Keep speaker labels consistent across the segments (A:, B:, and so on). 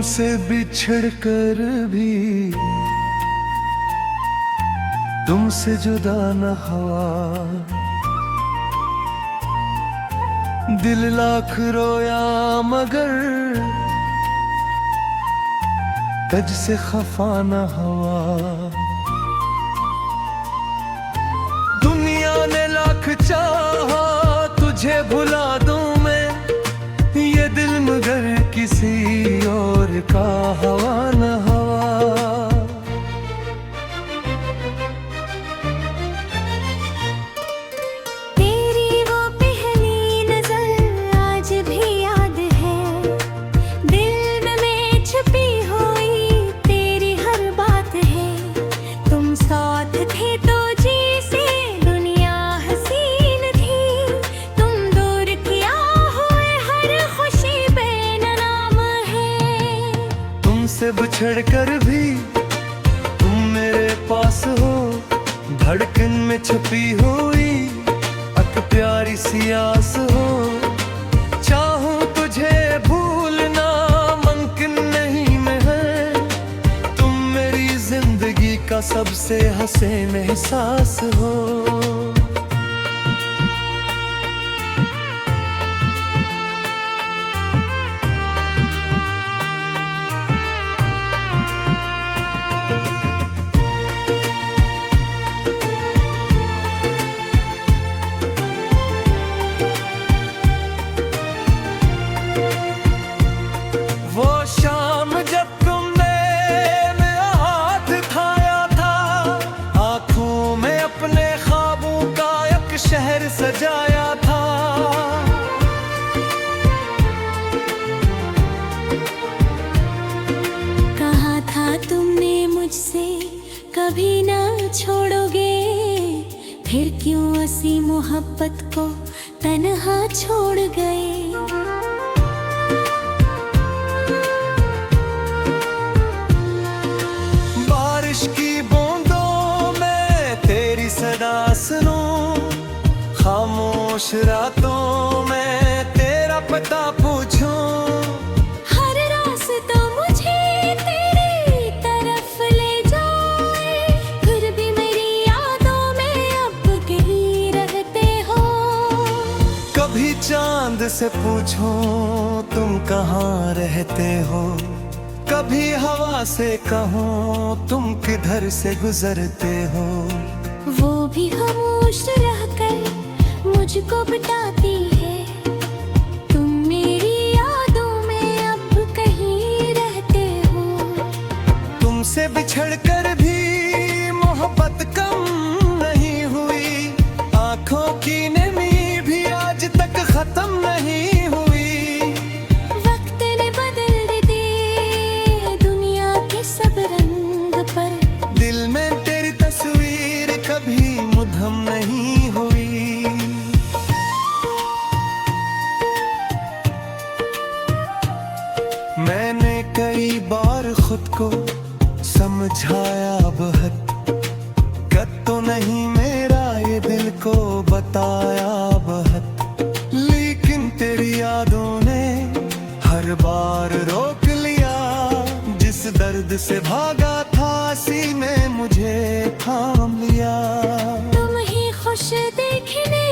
A: तुमसे बिछड़ कर भी तुमसे जुदा न हुआ। दिल लाख रोया मगर तुझ से खफा न हुआ। दुनिया ने लाख चाहा तुझे भुला दूं मैं, ये दिल मगर किसी और का हवा न हवा।
B: तेरी वो पहली नजर आज भी याद है, दिल में छुपी हुई तेरी हर बात है। तुम साथ थे तो जी से दुनिया हसीन थी, तुम दूर किया हुए हर खुशी बेनाम है।
A: तुमसे बिछड़ कर भी तुम मेरे पास हो, धड़कन में छुपी हुई अत प्यारी सी आस हो। चाहूं तुझे भूलना मुमकिन नहीं मैं है, तुम मेरी जिंदगी का सबसे हसीन एहसास हो। वो शाम जब तुमने मेरा हाथ थाया था, आंखों में अपने ख्वाबों का एक शहर सजाया था।
B: कहा था तुमने मुझसे कभी ना छोड़ोगे, फिर क्यों ऐसी मोहब्बत को तन्हा छोड़ गए।
A: बारिश की बूंदों में तेरी सदा सुनूं, खामोश रातों में तेरा पता पूछूं।
B: हर रास्ता मुझे तेरी तरफ ले जाए, फिर भी मेरी यादों में अब कहीं रहते हो।
A: कभी चांद से पूछूं तुम कहाँ रहते हो, कभी हवा से कहूँ तुम किधर से गुजरते हो।
B: वो भी खामोश रहकर मुझको बताती है, तुम मेरी यादों में अब कहीं रहते हो।
A: तुमसे बिछड़ कर भी मोहब्बत कम नहीं हुई, आंखों की नमी भी आज तक खत्म नहीं हुई।
B: वक्त ने बदल दिए दुनिया के सब रंग पर,
A: दिल में तेरी तस्वीर कभी मुद्हम नहीं हुई। मैंने कई बार खुद को समझाया बहुत, कद तो नहीं मेरा ये दिल को बताया बहुत, लेकिन तेरी यादों ने हर बार रोक लिया। जिस दर्द से भागा था सी में मुझे थाम लिया।
B: तुम ही खुश देखने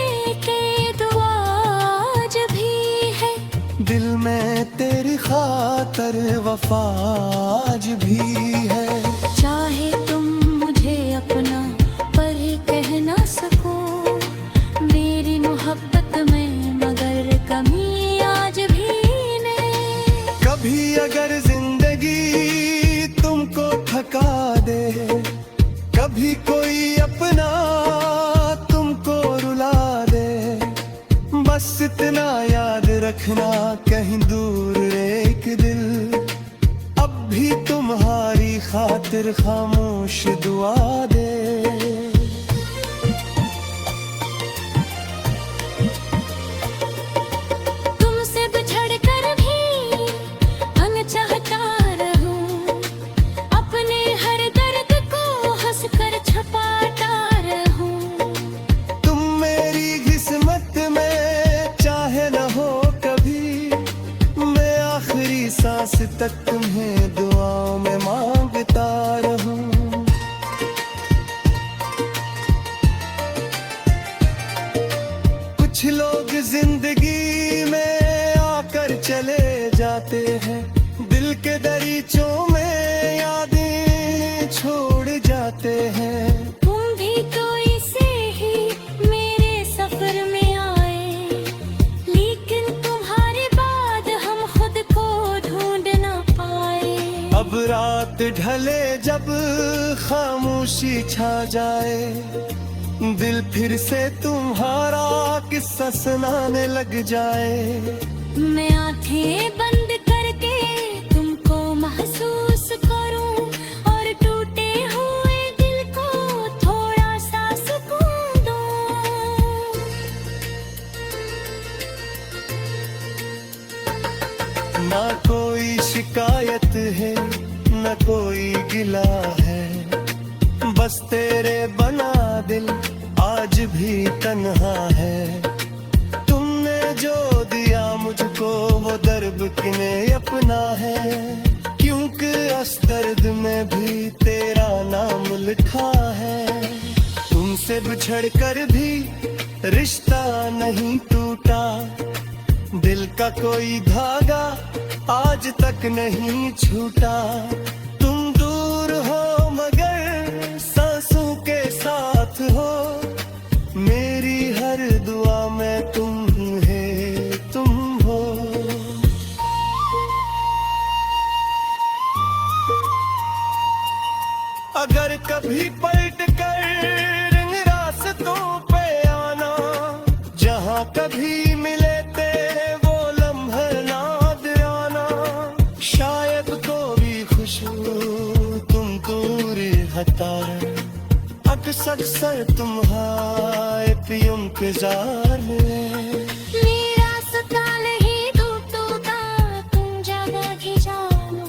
B: के दुआ आज भी है,
A: दिल में तेरी खातर वफा आज भी है।
B: चाहे तुम मुझे अपना पर कह ना सको, मेरी मोहब्बत में मगर कमी आज भी नहीं।
A: कभी अगर जिंदगी तुमको थका दे, कभी कोई अपना तुमको रुला दे, बस इतना याद रखना कहीं दूर एक दिल अब भी तुम्हारी खातिर खामोश दुआ दे।
B: तुमसे बिछड़ कर भी अनचाहता रहूं, अपने हर दर्द को हंस कर छुपाता रहूं।
A: तुम मेरी किस्मत में चाहे न हो कभी, मैं आखिरी सांस तक तुम्हें छोड़ जाते हैं।
B: तुम भी तो इसे ही मेरे सफर में आए, लेकिन तुम्हारे बाद हम खुद को ढूंढ ना पाए।
A: अब रात ढले जब खामोशी छा जाए, दिल फिर से तुम्हारा किस्सा सुनाने लग जाए।
B: मैं आंखें बंद करके तुमको महसूस करूं और टूटे हुए दिल को थोड़ा सा सुकून दूं।
A: ना कोई शिकायत है ना कोई गिला है, बस तेरे बना दिल आज भी तन्हा है। तुमने जो दिया मुझको वो दर्द किने अपना है, क्योंकि इस दर्द में भी तेरा नाम लिखा है। तुमसे बिछड़ कर भी रिश्ता नहीं टूटा, दिल का कोई धागा आज तक नहीं छूटा। तुम दूर हो मगर सांसों के साथ हो, मेरी हर दुआ में तुम हो। अगर कभी पलट कर इन रास्तों पे आना, जहाँ कभी मिले तेरे वो लम्हा याद आना। शायद कोई खुशबू तुम दूर हटा, अक्सर तुम्हारे इंतजार में।
B: मेरा सताल ही टूटा तुम जगह ही जानो,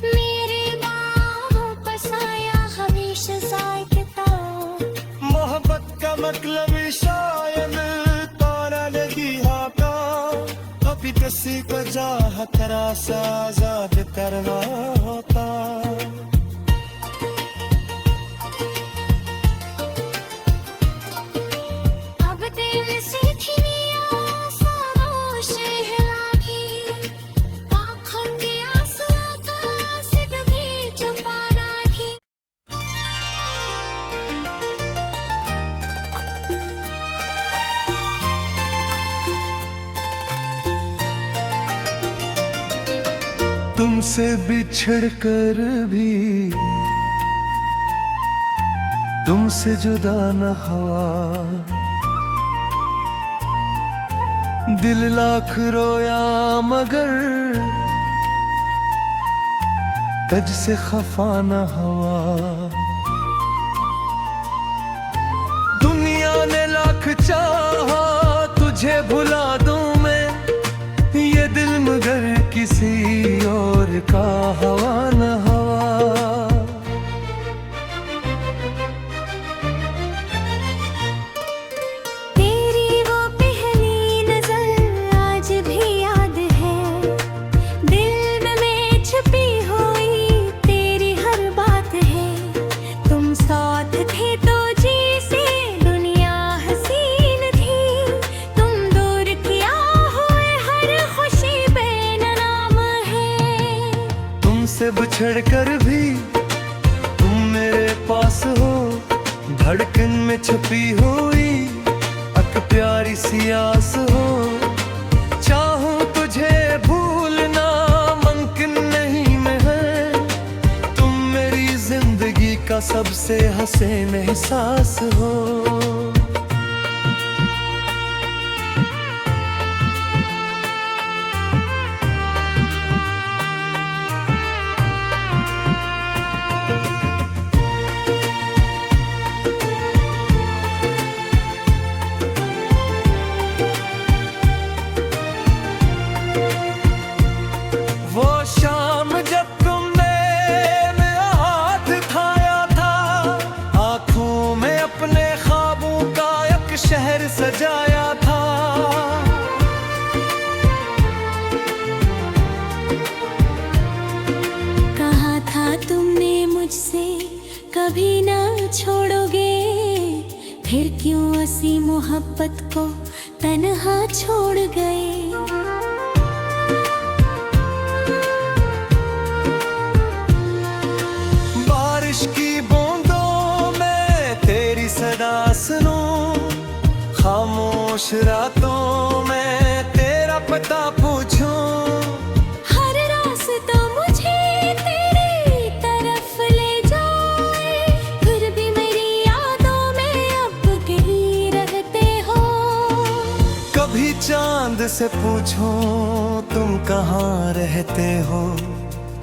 B: मेरे बाहों पर साया हमेशा साइकता।
A: मोहब्बत का मतलब शायद तारा लगी हाका, अभी किसी को चाह तरह से आजाद करना होता। तुमसे बिछड़ कर भी तुमसे जुदा न हुआ, दिल लाख रोया मगर तुझ से खफा न हुआ। दुनिया ने लाख चाहा तुझे भुला दूं मैं, ये दिल मगर किसी और का हवा न हवा।
B: तेरी वो पहली नजर आज भी याद है, दिल में छुपी हुई तेरी हर बात है। तुम साथ थे तो जी से दुनिया हसीन थी, तुम दूर किया हुए हर खुशी बेननाम है।
A: तुमसे बिछड़ कर भी तुम मेरे पास हो, धड़कन में छुपी हुई एक प्यारी सी आस हो। चाहूं तुझे भूलना मुमकिन नहीं मैं है, तुम मेरी जिंदगी का सबसे हसीन एहसास हो। वो शाम जब तुमने मेरा हाथ थाया था, आंखों में अपने ख्वाबों का एक शहर सजाया था।
B: कहा था तुमने मुझसे कभी ना छोड़ोगे, फिर क्यों ऐसी मोहब्बत को तन्हा छोड़ गए।
A: बारिश खामोश रातों में तेरा पता पूछूं,
B: हर रास्ता मुझे तेरी तरफ ले जाए, फिर भी मेरी यादों में अब कहीं रहते हो।
A: कभी चांद से पूछूं तुम कहाँ रहते हो,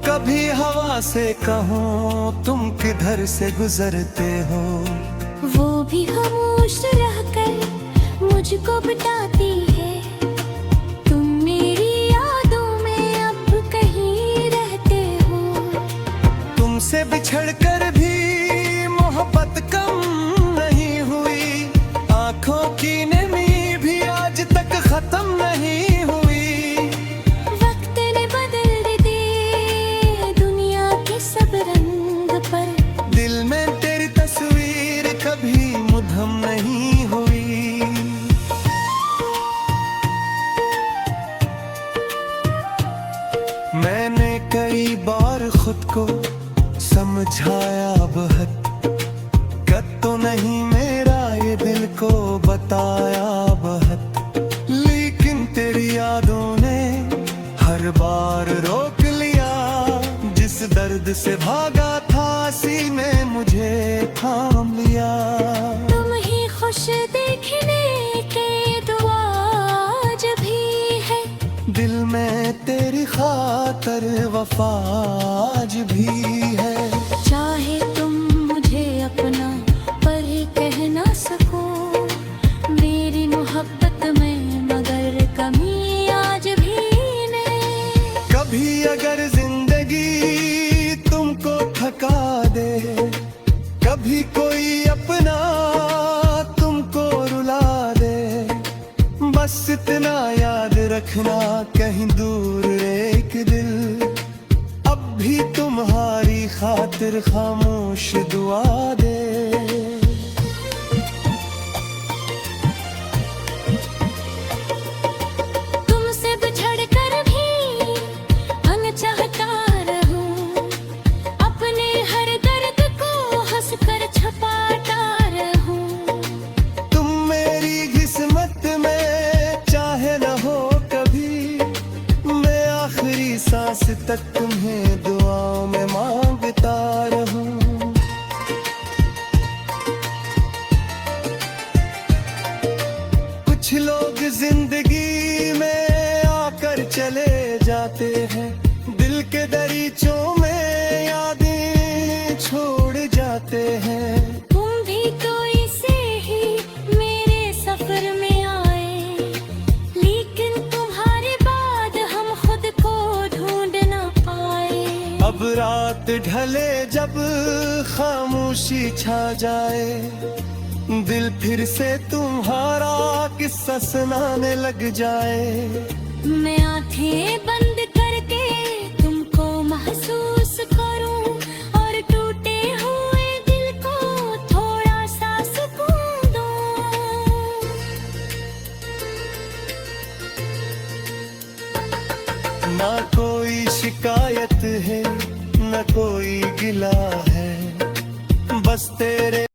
A: कभी हवा से कहूँ तुम किधर से गुजरते हो।
B: वो भी खामोश रहकर मुझको बताती है, तुम मेरी यादों में अब कहीं रहते हो।
A: तुमसे बिछड़कर भी मोहब्बत कम नहीं हुई, आंखों की नमी भी आज तक खत्म नहीं हुई।
B: वक्त ने बदल दिए दुनिया के सब रंग पर,
A: दिल में तेरी तस्वीर कभी मुधम नहीं हुई। मैंने कई बार खुद को समझाया बहुत, कद तो नहीं मेरा ये दिल को बताया बहुत, लेकिन तेरी यादों ने हर बार रोक लिया। जिस दर्द से भागा था सीने मुझे थाम लिया।
B: तुम ही खुश देखने के दुआ आज भी है,
A: दिल में तेरी खातर वफा आज भी है।
B: चाहे तुम मुझे अपना पर कह ना सको मेरी मोहब्बत में, मगर कमी आज भी नहीं।
A: कभी अगर जिंदगी तुमको थका दे, कभी कोई अपना तुमको रुला दे, बस इतना याद रखना कहीं दूर एक दिल अब भी तुम्हारी खातिर खामोश दुआ दे।
B: तुमसे बिछड़कर भी अनचाहता रहूं, अपने हर दर्द को हंसकर छुपाता रहूं।
A: तुम मेरी किस्मत में चाहे न हो कभी, मैं आखिरी सांस तक तुम्हें दुआओं में मांगता रहूं। कुछ लोग जिंदगी में आकर चले जाते हैं, दिल के दरीचों में यादें छोड़ जाते हैं।
B: तुम भी तो ऐसे ही मेरे सफर में आए, लेकिन तुम्हारे बाद हम खुद को ढूंढ ना पाए।
A: अब रात ढले जब खामोशी छा जाए, दिल फिर से तुम्हारा किस्सा सुनाने लग जाए।
B: मैं आंखें बंद करके तुमको महसूस करूं, और टूटे हुए दिल को थोड़ा सा सुकून दूं।
A: ना कोई शिकायत है न कोई गिला है, बस तेरे